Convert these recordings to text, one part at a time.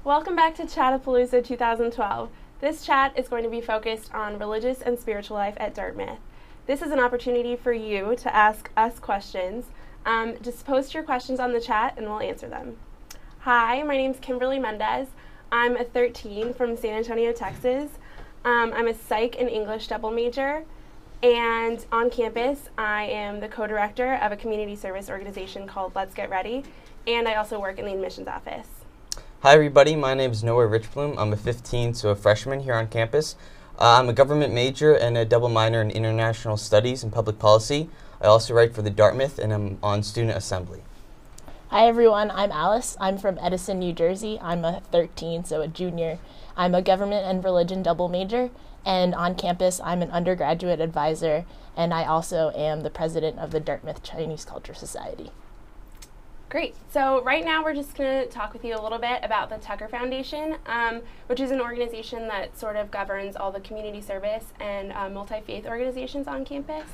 Welcome back to Chatapalooza 2012. This chat is going to be focused on religious and spiritual life at Dartmouth. This is an opportunity for you to ask us questions. Just post your questions on the chat and we'll answer them. Hi, my name's Kimberly Mendez. I'm a 13 from San Antonio, Texas. I'm a psych and English double major. And on campus, I am the co-director of a community service organization called Let's Get Ready, and I also work in the admissions office. Hi everybody, my name is Noah Richbloom. I'm a 15, so a freshman here on campus. I'm a government major and a double minor in international studies and public policy. I also write for the Dartmouth and I'm on student assembly. Hi everyone, I'm Alice. I'm from Edison, New Jersey. I'm a 13, so a junior. I'm a government and religion double major, and on campus I'm an undergraduate advisor, and I also am the president of the Dartmouth Chinese Culture Society. Great. So right now we're just going to talk with you a little bit about the Tucker Foundation, which is an organization that sort of governs all the community service and multi-faith organizations on campus.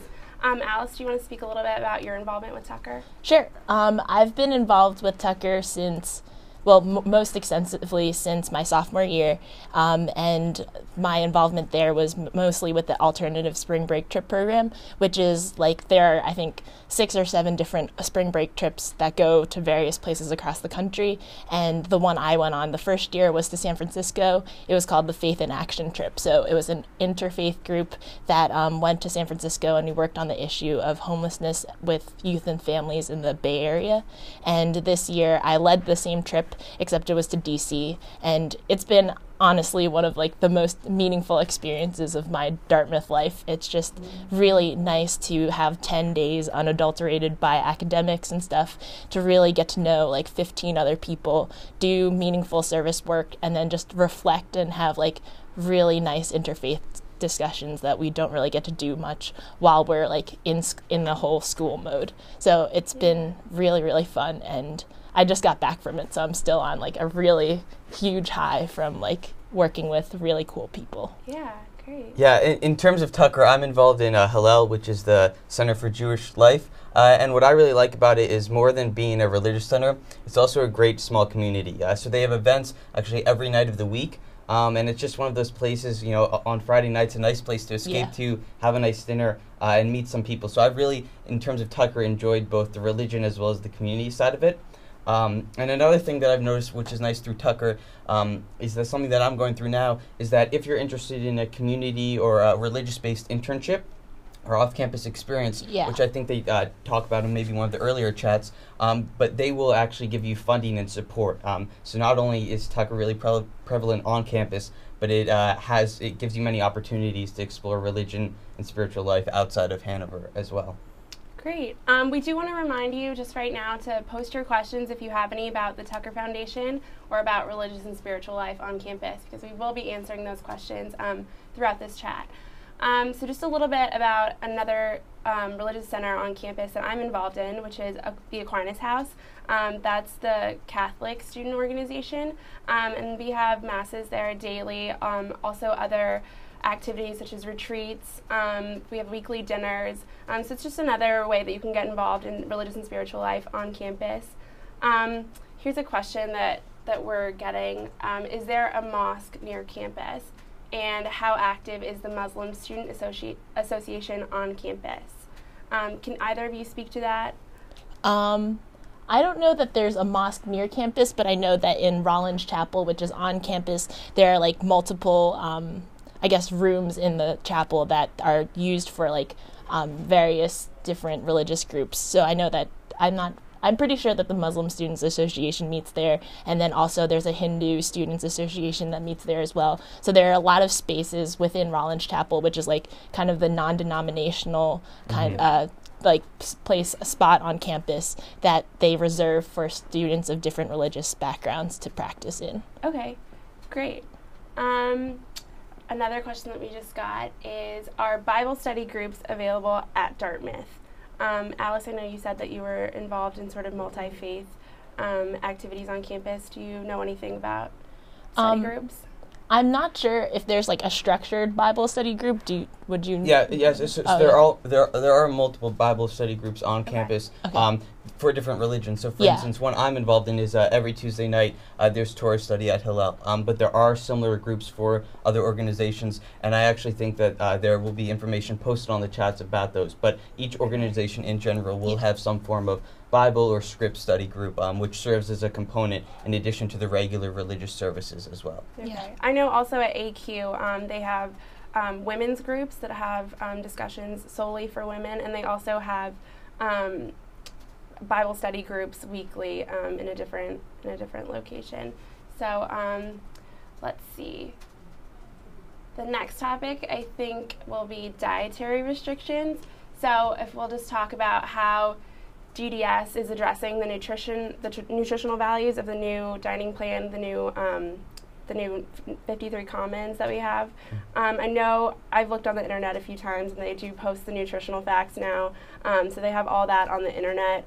Alice, do you want to speak a little bit about your involvement with Tucker? Sure. I've been involved with Tucker since, well, most extensively since my sophomore year, and my involvement there was mostly with the alternative spring break trip program, which is like there are, I think, 6 or 7 different spring break trips that go to various places across the country, and the one I went on the first year was to San Francisco. It was called the Faith in Action trip, so it was an interfaith group that went to San Francisco, and we worked on the issue of homelessness with youth and families in the Bay Area, and this year I led the same trip, except it was to DC, and it's been honestly one of like the most meaningful experiences of my Dartmouth life. It's just really nice to have 10 days unadulterated by academics and stuff, to really get to know like 15 other people, do meaningful service work, and then just reflect and have like really nice interfaith discussions that we don't really get to do much while we're like in the whole school mode. So it's been really, really fun, and I just got back from it, so I'm still on like a really huge high from like working with really cool people. Yeah, great. Yeah, in terms of Tucker, I'm involved in Hillel, which is the Center for Jewish Life. And what I really like about it is more than being a religious center, it's also a great small community. So they have events actually every night of the week. And it's just one of those places, you know, on Friday nights, a nice place to escape to, have a nice dinner, and meet some people. So I've really, in terms of Tucker, enjoyed both the religion as well as the community side of it. And another thing that I've noticed, which is nice through Tucker, is that something that I'm going through now, is that if you're interested in a community or a religious-based internship or off-campus experience, which I think they talk about in maybe one of the earlier chats, but they will actually give you funding and support. So not only is Tucker really prevalent on campus, but it gives you many opportunities to explore religion and spiritual life outside of Hanover as well. Great. We do want to remind you just right now to post your questions if you have any about the Tucker Foundation or about religious and spiritual life on campus, because we will be answering those questions throughout this chat. So just a little bit about another religious center on campus that I'm involved in, which is the Aquinas House. That's the Catholic student organization, and we have masses there daily, also other activities such as retreats. We have weekly dinners. So it's just another way that you can get involved in religious and spiritual life on campus. Here's a question that we're getting. Is there a mosque near campus? And how active is the Muslim Student Association on campus? Can either of you speak to that? I don't know that there's a mosque near campus, but I know that in Rollins Chapel, which is on campus, there are like multiple I guess rooms in the chapel that are used for like various different religious groups. So I know that I'm pretty sure that the Muslim Students Association meets there, and then also there's a Hindu Students Association that meets there as well. So there are a lot of spaces within Rollins Chapel, which is like kind of the non-denominational kind like spot on campus that they reserve for students of different religious backgrounds to practice in. Okay, great. Another question that we just got is, are Bible study groups available at Dartmouth? Alice, I know you said that you were involved in sort of multi-faith activities on campus. Do you know anything about study groups? I'm not sure if there's like a structured Bible study group. Would you? Yes. There are multiple Bible study groups on campus. Okay. for different religions. So, for instance, one I'm involved in is every Tuesday night there's Torah study at Hillel. But there are similar groups for other organizations, and I actually think that there will be information posted on the chats about those. But each organization in general will have some form of Bible or script study group, which serves as a component in addition to the regular religious services as well. Okay. Yeah. I know also at AQ they have women's groups that have discussions solely for women, and they also have Bible study groups weekly in a different location. So let's see. The next topic I think will be dietary restrictions. So if we'll just talk about how GDS is addressing the nutritional values of the new dining plan, the new 53 Commons that we have. I know I've looked on the internet a few times, and they do post the nutritional facts now. So they have all that on the internet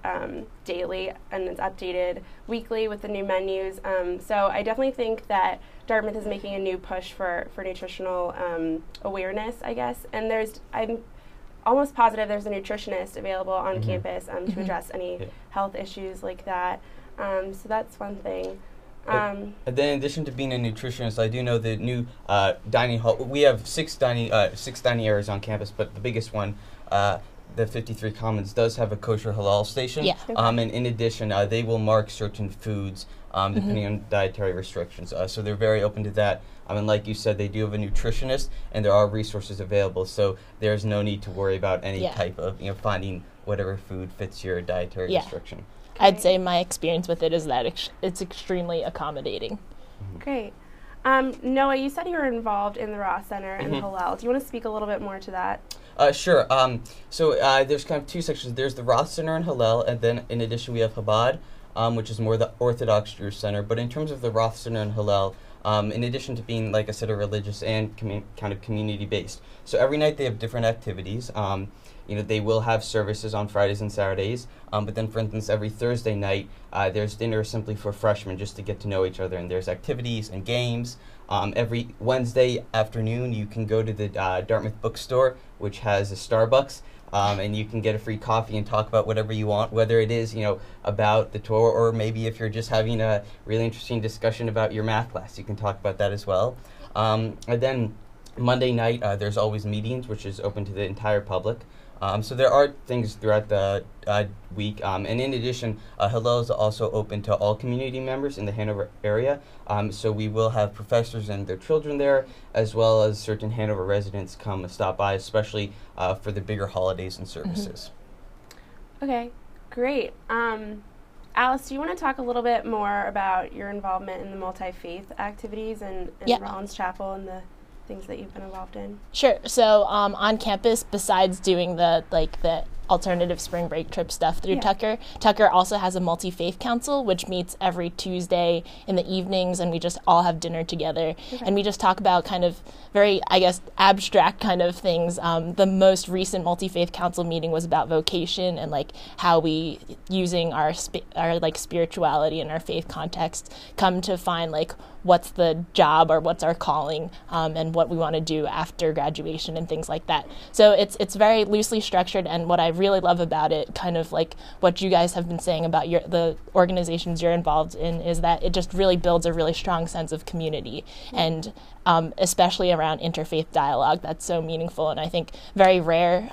daily, and it's updated weekly with the new menus. So I definitely think that Dartmouth is making a new push for nutritional awareness, I guess. And I'm almost positive there's a nutritionist available on campus to address any health issues like that. So that's one thing. And then, in addition to being a nutritionist, I do know the new dining hall. We have six dining areas on campus, but the biggest one, the 53 Commons, does have a kosher halal station. Yeah. And in addition, they will mark certain foods depending on dietary restrictions. So they're very open to that. And like you said, they do have a nutritionist, and there are resources available. So there's no need to worry about any type of finding whatever food fits your dietary restriction. I'd say my experience with it is that it's extremely accommodating. Great. Noah, you said you were involved in the Ross Center and the Hillel. Do you want to speak a little bit more to that? Sure. So there's kind of two sections. There's the Ross Center and Hillel, and then in addition we have Chabad, which is more the Orthodox Jewish Center. But in terms of the Ross Center and Hillel, in addition to being, like I said, a religious and kind of community-based. So every night they have different activities. They will have services on Fridays and Saturdays, but then, for instance, every Thursday night, there's dinner simply for freshmen just to get to know each other, and there's activities and games. Every Wednesday afternoon, you can go to the Dartmouth bookstore, which has a Starbucks, and you can get a free coffee and talk about whatever you want, whether it is, about the Torah, or maybe if you're just having a really interesting discussion about your math class, you can talk about that as well. And then Monday night, there's always meetings, which is open to the entire public. So there are things throughout the week, and in addition, Hillel is also open to all community members in the Hanover area. So we will have professors and their children there, as well as certain Hanover residents come stop by, especially for the bigger holidays and services. Okay, great. Alice, do you want to talk a little bit more about your involvement in the multi-faith activities and Rollins Chapel and the things that you've been involved in? Sure. So on campus, besides doing the alternative spring break trip stuff through Tucker also has a MultiFaith Council, which meets every Tuesday in the evenings, and we just all have dinner together. And we just talk about kind of very, I guess, abstract kind of things. The most recent MultiFaith Council meeting was about vocation and how we, using our spirituality and our faith context, come to find what's the job or what's our calling, and what we want to do after graduation and things like that. So it's very loosely structured, and what I really love about it, kind of like what you guys have been saying about the organizations you're involved in, is that it just really builds a really strong sense of community, and especially around interfaith dialogue. That's so meaningful, and I think very rare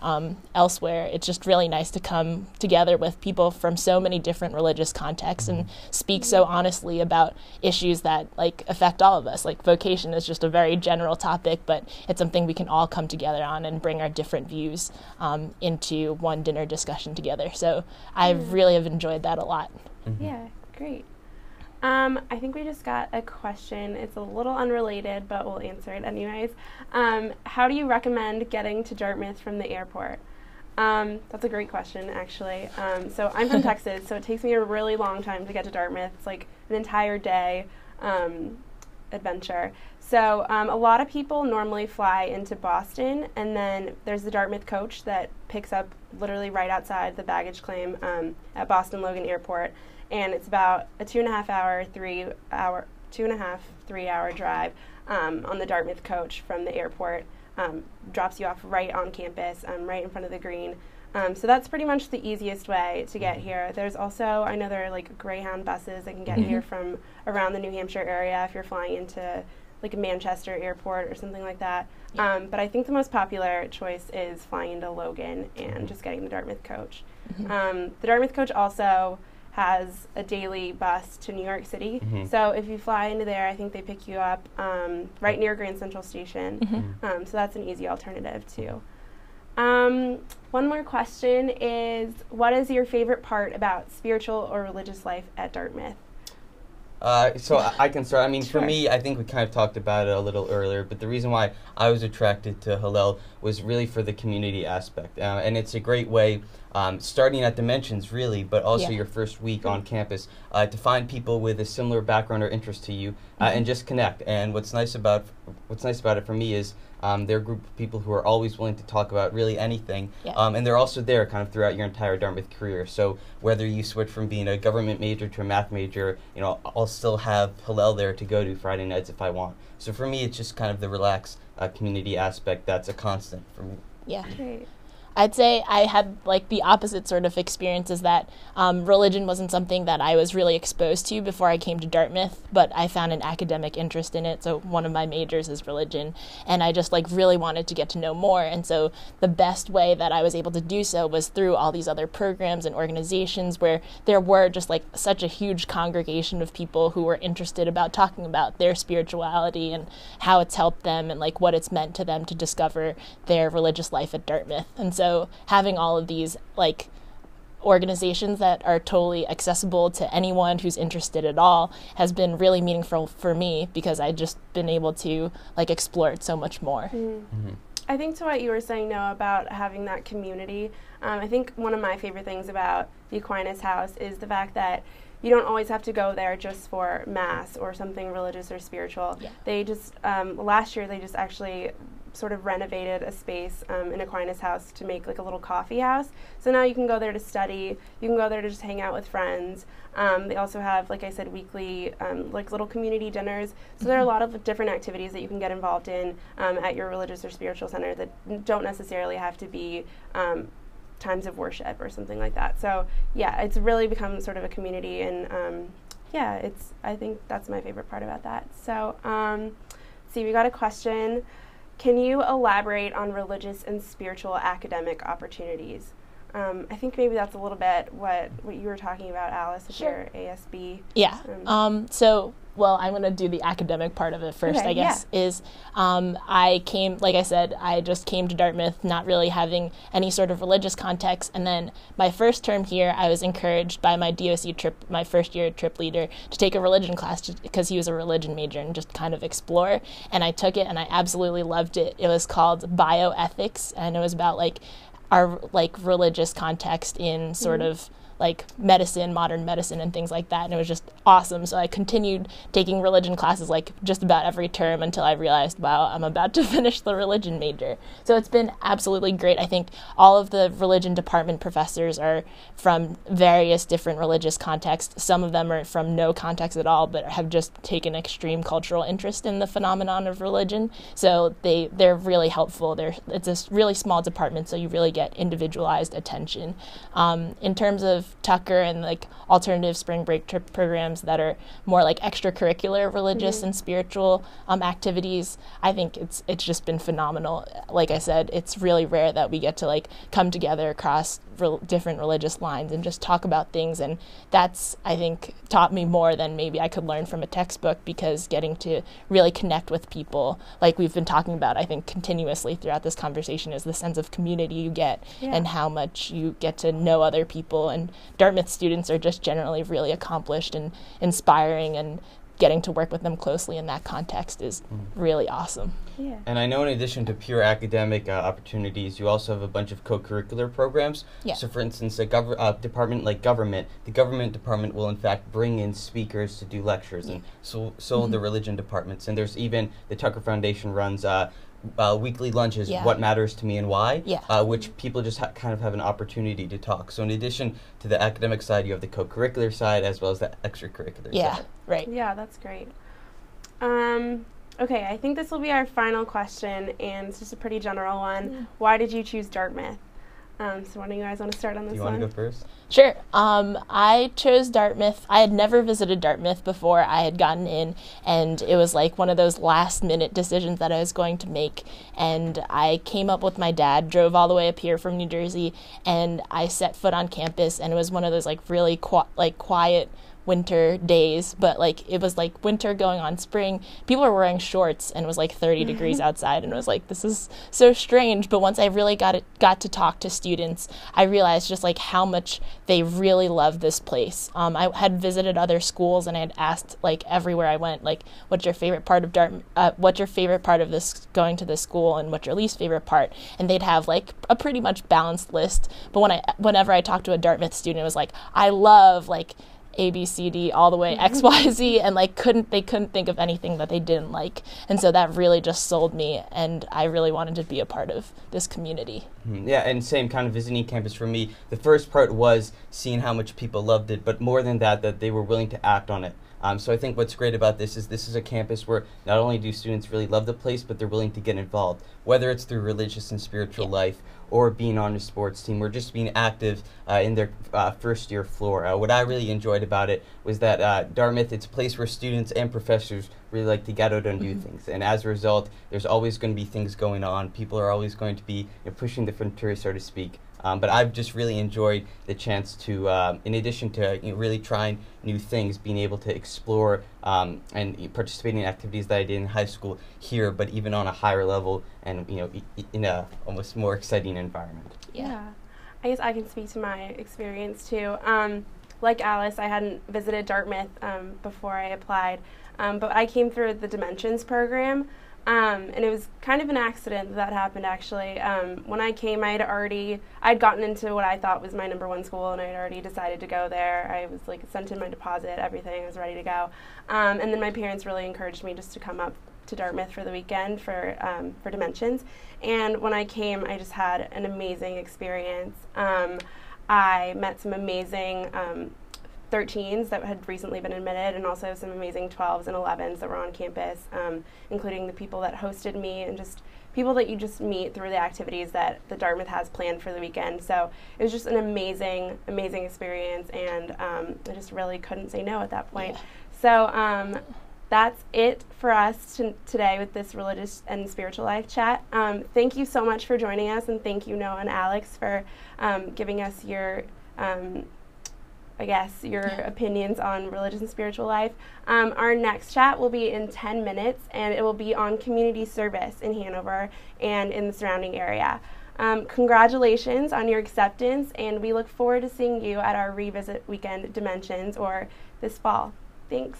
elsewhere. It's just really nice to come together with people from so many different religious contexts and speak so honestly about issues that affect all of us. Vocation is just a very general topic, but it's something we can all come together on and bring our different views into one dinner discussion together. So I really have enjoyed that a lot. Yeah, great. I think we just got a question. It's a little unrelated, but we'll answer it anyways. How do you recommend getting to Dartmouth from the airport? That's a great question, actually. So I'm from Texas, so it takes me a really long time to get to Dartmouth. It's like an entire day adventure. So a lot of people normally fly into Boston, and then there's the Dartmouth coach that picks up literally right outside the baggage claim at Boston Logan Airport. And it's about a 3 hour drive on the Dartmouth coach from the airport. Drops you off right on campus, right in front of the green. So that's pretty much the easiest way to get here. There's also, I know there are like Greyhound buses that can get here from around the New Hampshire area if you're flying into like a Manchester airport or something like that. But I think the most popular choice is flying into Logan and just getting the Dartmouth coach. The Dartmouth coach also has a daily bus to New York City. So if you fly into there, I think they pick you up right near Grand Central Station. So that's an easy alternative too. One more question is, what is your favorite part about spiritual or religious life at Dartmouth? So I can start. I mean, for me, I think we kind of talked about it a little earlier, but the reason why I was attracted to Hillel was really for the community aspect. And it's a great way, starting at Dimensions, really, but also your first week on campus, to find people with a similar background or interest to you, and just connect. And what's nice about it for me is they're a group of people who are always willing to talk about really anything, and they're also there kind of throughout your entire Dartmouth career. So whether you switch from being a government major to a math major, you know, I'll still have Hillel there to go to Friday nights if I want. So for me, it's just kind of the relaxed community aspect that's a constant for me. Yeah. Great. I'd say I had like the opposite sort of experience, is that religion wasn't something that I was really exposed to before I came to Dartmouth, but I found an academic interest in it. So one of my majors is religion, and I just like really wanted to get to know more. And so the best way that I was able to do so was through all these other programs and organizations where there were just like such a huge congregation of people who were interested about talking about their spirituality and how it's helped them and like what it's meant to them to discover their religious life at Dartmouth. And so having all of these like organizations that are totally accessible to anyone who's interested at all has been really meaningful for me, because I've just been able to like explore it so much more. I think to what you were saying, Noah, about having that community, I think one of my favorite things about the Aquinas House is the fact that you don't always have to go there just for mass or something religious or spiritual. They just, last year they just actually sort of renovated a space in Aquinas House to make like a little coffee house. So now you can go there to study, you can go there to just hang out with friends. They also have, like I said, weekly like little community dinners. So there are a lot of different activities that you can get involved in at your religious or spiritual center that don't necessarily have to be times of worship or something like that. So yeah, it's really become sort of a community, and yeah, I think that's my favorite part about that. So see, we got a question. Can you elaborate on religious and spiritual academic opportunities? I think maybe that's a little bit what you were talking about, Alice, with your ASB. Yeah. So, well, I'm going to do the academic part of it first, I guess, is I came, like I said, I just came to Dartmouth not really having any sort of religious context. And then my first term here, I was encouraged by my DOC trip, my first year trip leader, to take a religion class because he was a religion major, and just kind of explore. And I took it and I absolutely loved it. It was called bioethics, and it was about like our like religious context in sort of like medicine, modern medicine, and things like that. And it was just awesome. So I continued taking religion classes like just about every term until I realized, wow, I'm about to finish the religion major. So it's been absolutely great. I think all of the religion department professors are from various different religious contexts. Some of them are from no context at all, but have just taken extreme cultural interest in the phenomenon of religion. So they're really helpful. It's a really small department, so you really get individualized attention. In terms of Tucker and like alternative spring break trip programs that are more like extracurricular religious and spiritual activities, I think it's just been phenomenal. Like I said, it's really rare that we get to like come together across different religious lines and just talk about things, and that's, I think, taught me more than maybe I could learn from a textbook, because getting to really connect with people, like we've been talking about, I think, continuously throughout this conversation, is the sense of community you get and how much you get to know other people. And Dartmouth students are just generally really accomplished and inspiring, and getting to work with them closely in that context is really awesome. Yeah. And I know in addition to pure academic opportunities, you also have a bunch of co-curricular programs. So for instance, a department like government, the government department will in fact bring in speakers to do lectures, and so the religion departments. And there's even the Tucker Foundation runs weekly lunches, What Matters to Me and Why, which people just kind of have an opportunity to talk. So in addition to the academic side, you have the co-curricular side as well as the extracurricular side. Right. Yeah, that's great. Okay, I think this will be our final question, and it's just a pretty general one. Why did you choose Dartmouth? So one of you guys want to start on this one? Do you want to go first? Sure. I chose Dartmouth. I had never visited Dartmouth before I had gotten in, and it was like one of those last-minute decisions that I was going to make. And I came up with my dad, drove all the way up here from New Jersey, and I set foot on campus, and it was one of those like really quiet winter days, but like it was like winter going on spring. People were wearing shorts and it was like 30 degrees outside, and it was like, this is so strange. But once I really got to talk to students, I realized just like how much they really love this place. I had visited other schools and I had asked like everywhere I went, like, what's your favorite part of what's your favorite part of this going to this school, and what's your least favorite part? And they'd have like a pretty much balanced list. But whenever I talked to a Dartmouth student, it was like, I love like A, B, C, D, all the way X, Y, Z, and like they couldn't think of anything that they didn't like. And so that really just sold me, and I really wanted to be a part of this community. Yeah, and same kind of visiting campus for me. The first part was seeing how much people loved it, but more than that they were willing to act on it. So I think what's great about this is a campus where not only do students really love the place, but they're willing to get involved, whether it's through religious and spiritual life, or being on a sports team, or just being active in their first year floor. What I really enjoyed about it was that Dartmouth, it's a place where students and professors really like to get out and do things. And as a result, there's always going to be things going on. People are always going to be pushing the frontier, so to speak. But I've just really enjoyed the chance to, in addition to really trying new things, being able to explore and participating in activities that I did in high school here, but even on a higher level and in a almost more exciting environment. Yeah. I guess I can speak to my experience too. Like Alice, I hadn't visited Dartmouth before I applied, but I came through the Dimensions program. And it was kind of an accident that happened, actually. When I came, I'd gotten into what I thought was my #1 school, and I had already decided to go there. I was like sent in my deposit, everything, I was ready to go. And then my parents really encouraged me just to come up to Dartmouth for the weekend for Dimensions. And when I came, I just had an amazing experience. I met some amazing 13s that had recently been admitted, and also some amazing 12s and 11s that were on campus, including the people that hosted me and just people that you just meet through the activities that the Dartmouth has planned for the weekend. So it was just an amazing, amazing experience, and I just really couldn't say no at that point. Yeah. So that's it for us today with this religious and spiritual life chat. Thank you so much for joining us, and thank you, Noah and Alex, for giving us your your opinions on religious and spiritual life. Our next chat will be in 10 minutes, and it will be on community service in Hanover and in the surrounding area. Congratulations on your acceptance, and we look forward to seeing you at our Revisit Weekend Dimensions or this fall. Thanks.